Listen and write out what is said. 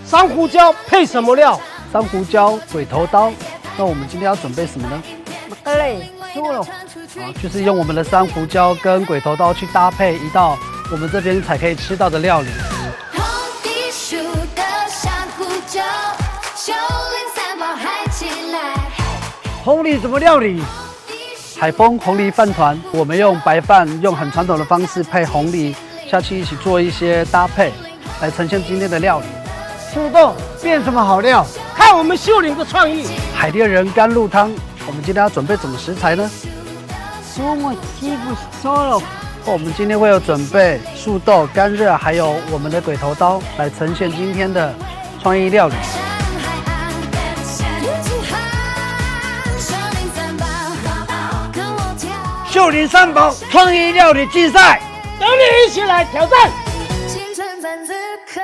山胡椒配什么料？山胡椒、鬼头刀。那我们今天要准备什么呢？就是用我们的山胡椒跟鬼头刀去搭配一道我们这边才可以吃到的料理。红梨树的山胡椒，秀林三宝嗨起来。红梨怎么料理？海丰红梨饭团，我们用白饭，用很传统的方式配红梨下去一起做一些搭配，来呈现今天的料理。树豆变什么好料？看我们秀林的创意。海猎人甘露汤，我们今天要准备什么食材呢？我们今天会有准备树豆、干热，还有我们的鬼头刀，来呈现今天的创意料理。秀林三宝创意料理竞赛，等你一起来挑战。青春在此刻。